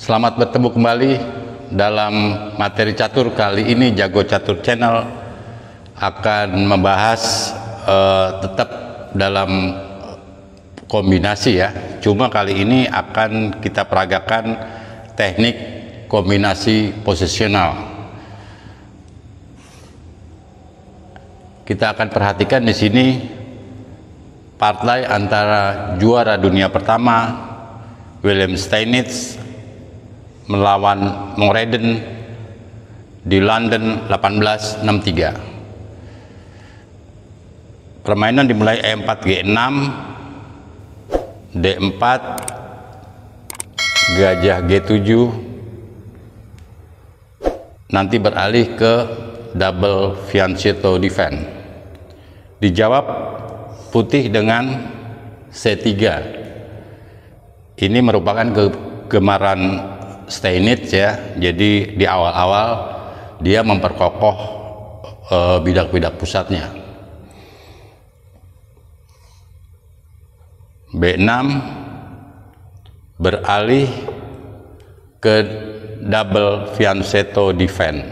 Selamat bertemu kembali dalam materi catur. Kali ini Jago Catur Channel akan membahas tetap dalam kombinasi ya. Cuma kali ini akan kita peragakan teknik kombinasi posisional. Kita akan perhatikan di sini partai antara juara dunia pertama William Steinitz melawan Mongraden di London 1863. Permainan dimulai E4 G6, D4, gajah G7, nanti beralih ke double fianchetto defense. Dijawab putih dengan C3. Ini merupakan kegemaran Steinitz ya. Jadi di awal-awal dia memperkokoh bidak-bidak pusatnya. B6 beralih ke double fianchetto defense.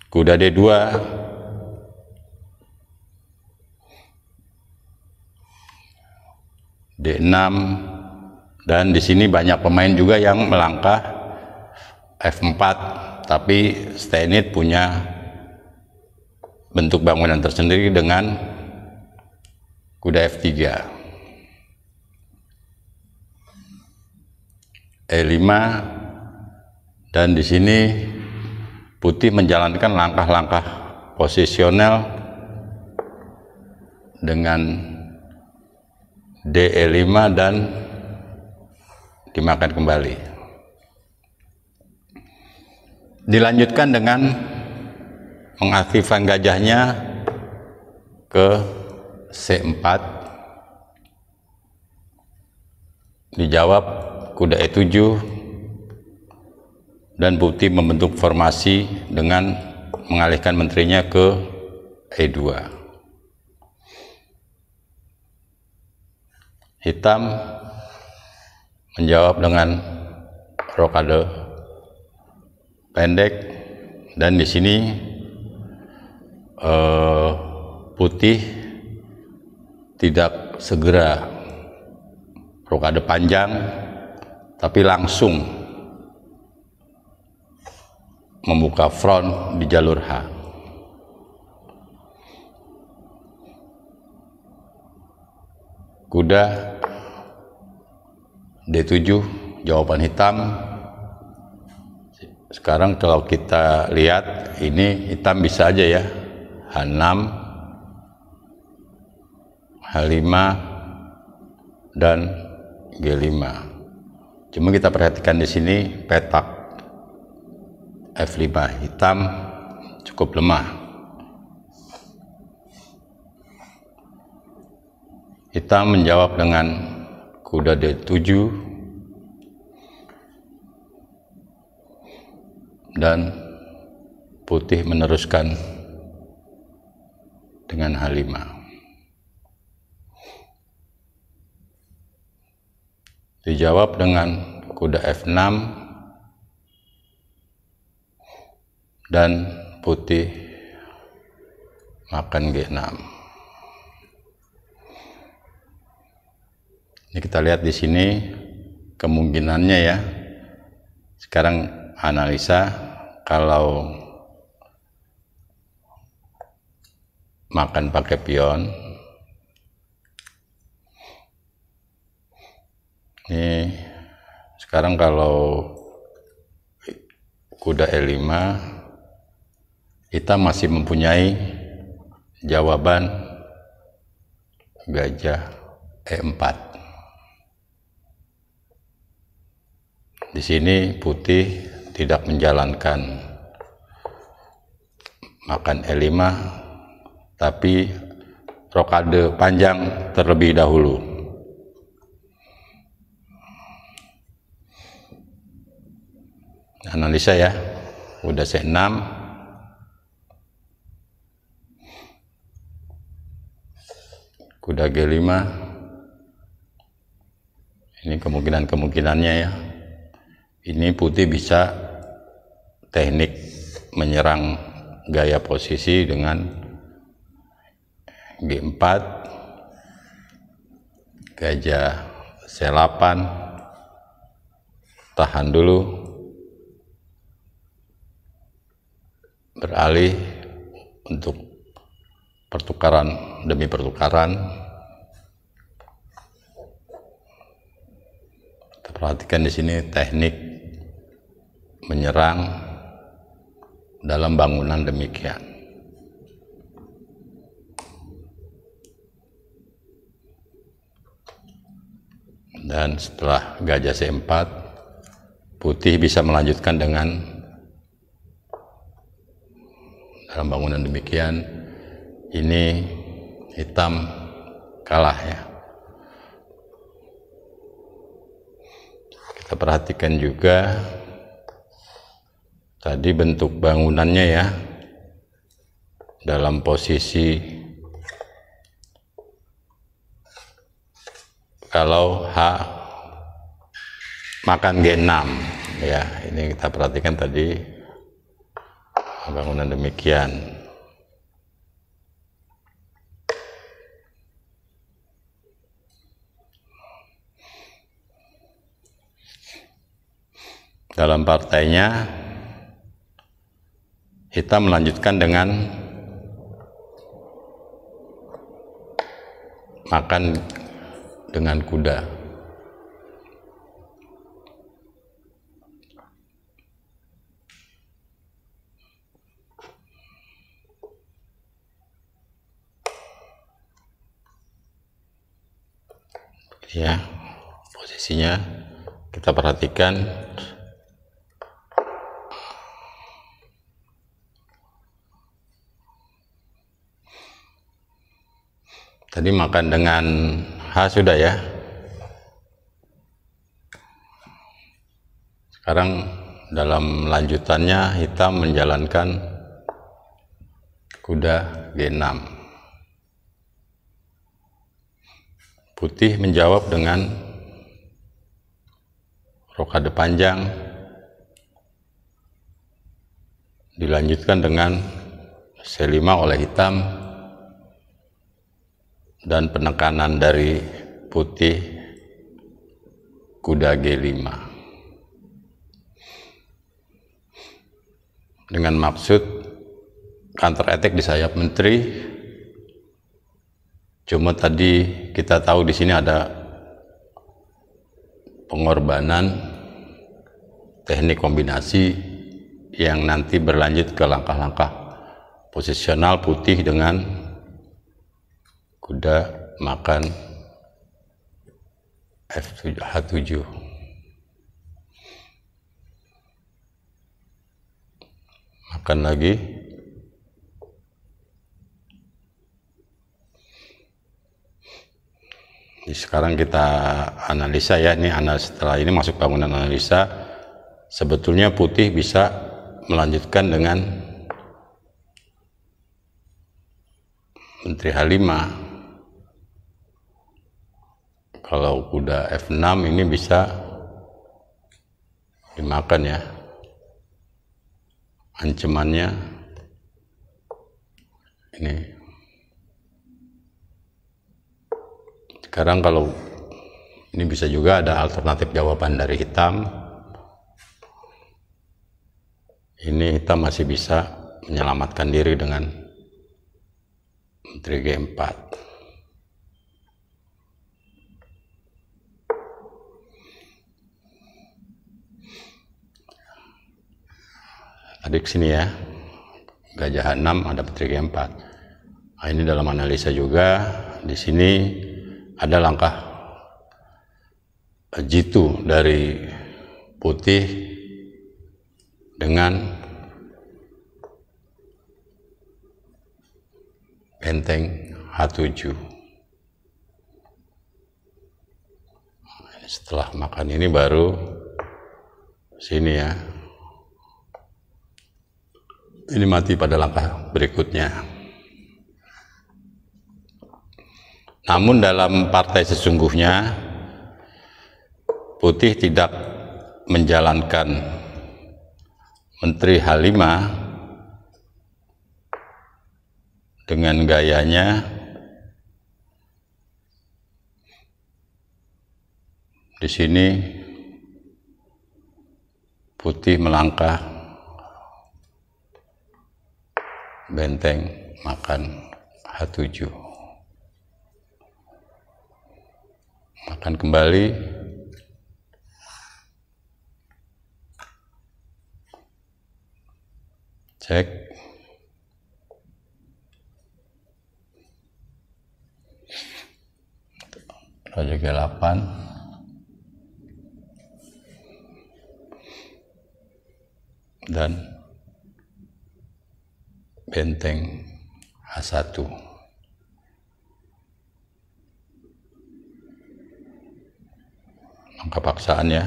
Kuda D2, D6, dan di sini banyak pemain juga yang melangkah F4, tapi Steinitz punya bentuk bangunan tersendiri dengan kuda F3. E5, dan di sini putih menjalankan langkah-langkah posisional dengan DE5 dan dimakan kembali. Dilanjutkan dengan mengaktifkan gajahnya ke C4. Dijawab kuda E7 dan putih membentuk formasi dengan mengalihkan menterinya ke E2. Hitam menjawab dengan rokade pendek, dan di sini putih tidak segera rokade panjang, tapi langsung membuka front di jalur H. Kuda D7, jawaban hitam. Sekarang kalau kita lihat, ini hitam bisa aja ya, H6, H5, dan G5. Cuma kita perhatikan di sini petak F5 hitam cukup lemah. Hitam menjawab dengan kuda D7 dan putih meneruskan dengan H5. Dijawab dengan kuda F6 dan putih makan G6. Ini kita lihat di sini kemungkinannya ya. Sekarang analisa, kalau makan pakai pion, ini sekarang kalau kuda E5, kita masih mempunyai jawaban gajah E4. Di sini putih tidak menjalankan makan E5, tapi rokade panjang terlebih dahulu. Analisa ya, udah C6, kuda G5, Ini kemungkinannya ya. Ini putih bisa teknik menyerang gaya posisi dengan G4, gajah C8, tahan dulu, beralih untuk pertukaran demi pertukaran. Kita perhatikan di sini teknik menyerang dalam bangunan demikian. Dan setelah gajah C4, putih bisa melanjutkan dengan dalam bangunan demikian. Ini hitam kalah ya. Kita perhatikan juga tadi bentuk bangunannya ya, dalam posisi kalau H makan G6 ya. Ini kita perhatikan tadi bangunan demikian. Dalam partainya hitam melanjutkan dengan makan dengan kuda. Ya, posisinya kita perhatikan. Tadi makan dengan H sudah ya. Sekarang dalam lanjutannya hitam menjalankan kuda G6. Putih menjawab dengan rokade panjang, dilanjutkan dengan C5 oleh hitam, dan penekanan dari putih kuda G5 dengan maksud counter attack di sayap menteri. Cuma tadi kita tahu di sini ada pengorbanan teknik kombinasi yang nanti berlanjut ke langkah-langkah posisional putih dengan kuda makan F7, H7. Makan lagi. Sekarang kita analisa ya, ini setelah ini masuk bangunan analisa. Sebetulnya putih bisa melanjutkan dengan menteri H5. Kalau kuda F6 ini bisa dimakan ya. Ancamannya ini. Sekarang kalau ini bisa juga ada alternatif jawaban dari hitam. Ini hitam masih bisa menyelamatkan diri dengan menteri G4. Tadi kesini ya, gajah H6 ada menteri G4. Nah, ini dalam analisa juga di sini ada langkah jitu dari putih dengan benteng H7. Setelah makan ini baru sini ya. Ini mati pada langkah berikutnya. Namun dalam partai sesungguhnya putih tidak menjalankan Menteri H5 dengan gayanya di sini putih melangkah benteng makan H7, makan kembali, cek, Raja G8, dan benteng H1. Langkah paksaannya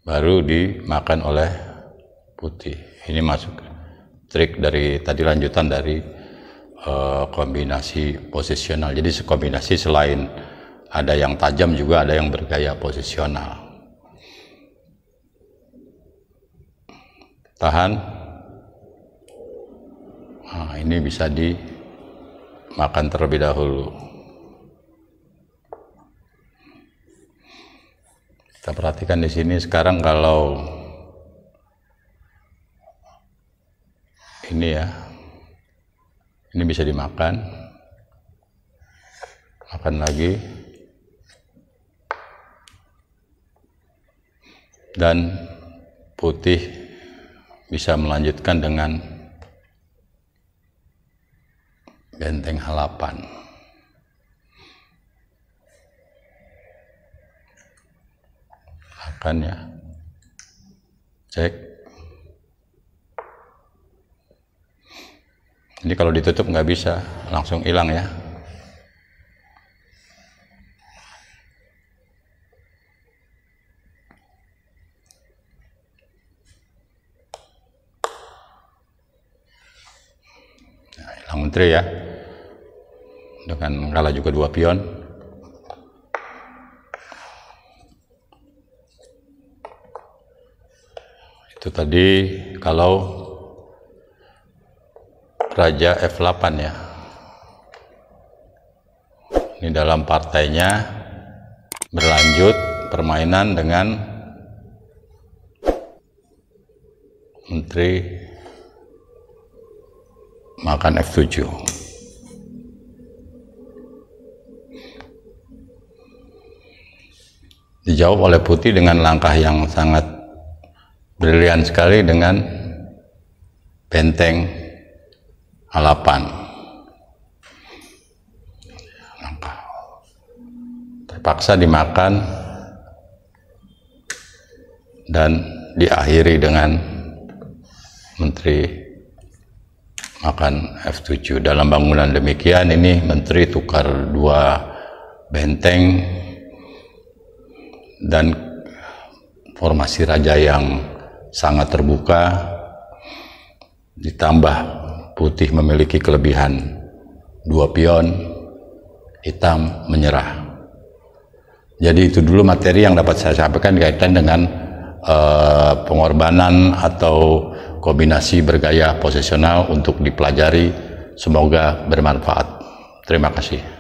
baru dimakan oleh putih. Ini masuk trik dari tadi, lanjutan dari kombinasi posisional. Jadi kombinasi selain ada yang tajam juga ada yang bergaya posisional. Tahan. Nah, ini bisa dimakan terlebih dahulu. Kita perhatikan di sini sekarang, kalau ini ya, ini bisa dimakan, makan lagi, dan putih bisa melanjutkan dengan benteng H8. Makan ya, cek. Ini kalau ditutup nggak bisa, langsung hilang ya. Nah, hilang menteri ya, dengan kalah juga 2 pion. Itu tadi kalau Raja F8 ya. Ini dalam partainya berlanjut permainan dengan Menteri makan F7. Dijawab oleh putih dengan langkah yang sangat brilian sekali dengan benteng H8. Langkah terpaksa dimakan dan diakhiri dengan Menteri makan F7. Dalam bangunan demikian, ini Menteri tukar 2 benteng dan formasi raja yang sangat terbuka, ditambah putih memiliki kelebihan 2 pion, hitam menyerah. Jadi itu dulu materi yang dapat saya sampaikan kaitan dengan pengorbanan atau kombinasi bergaya posisional untuk dipelajari. Semoga bermanfaat. Terima kasih.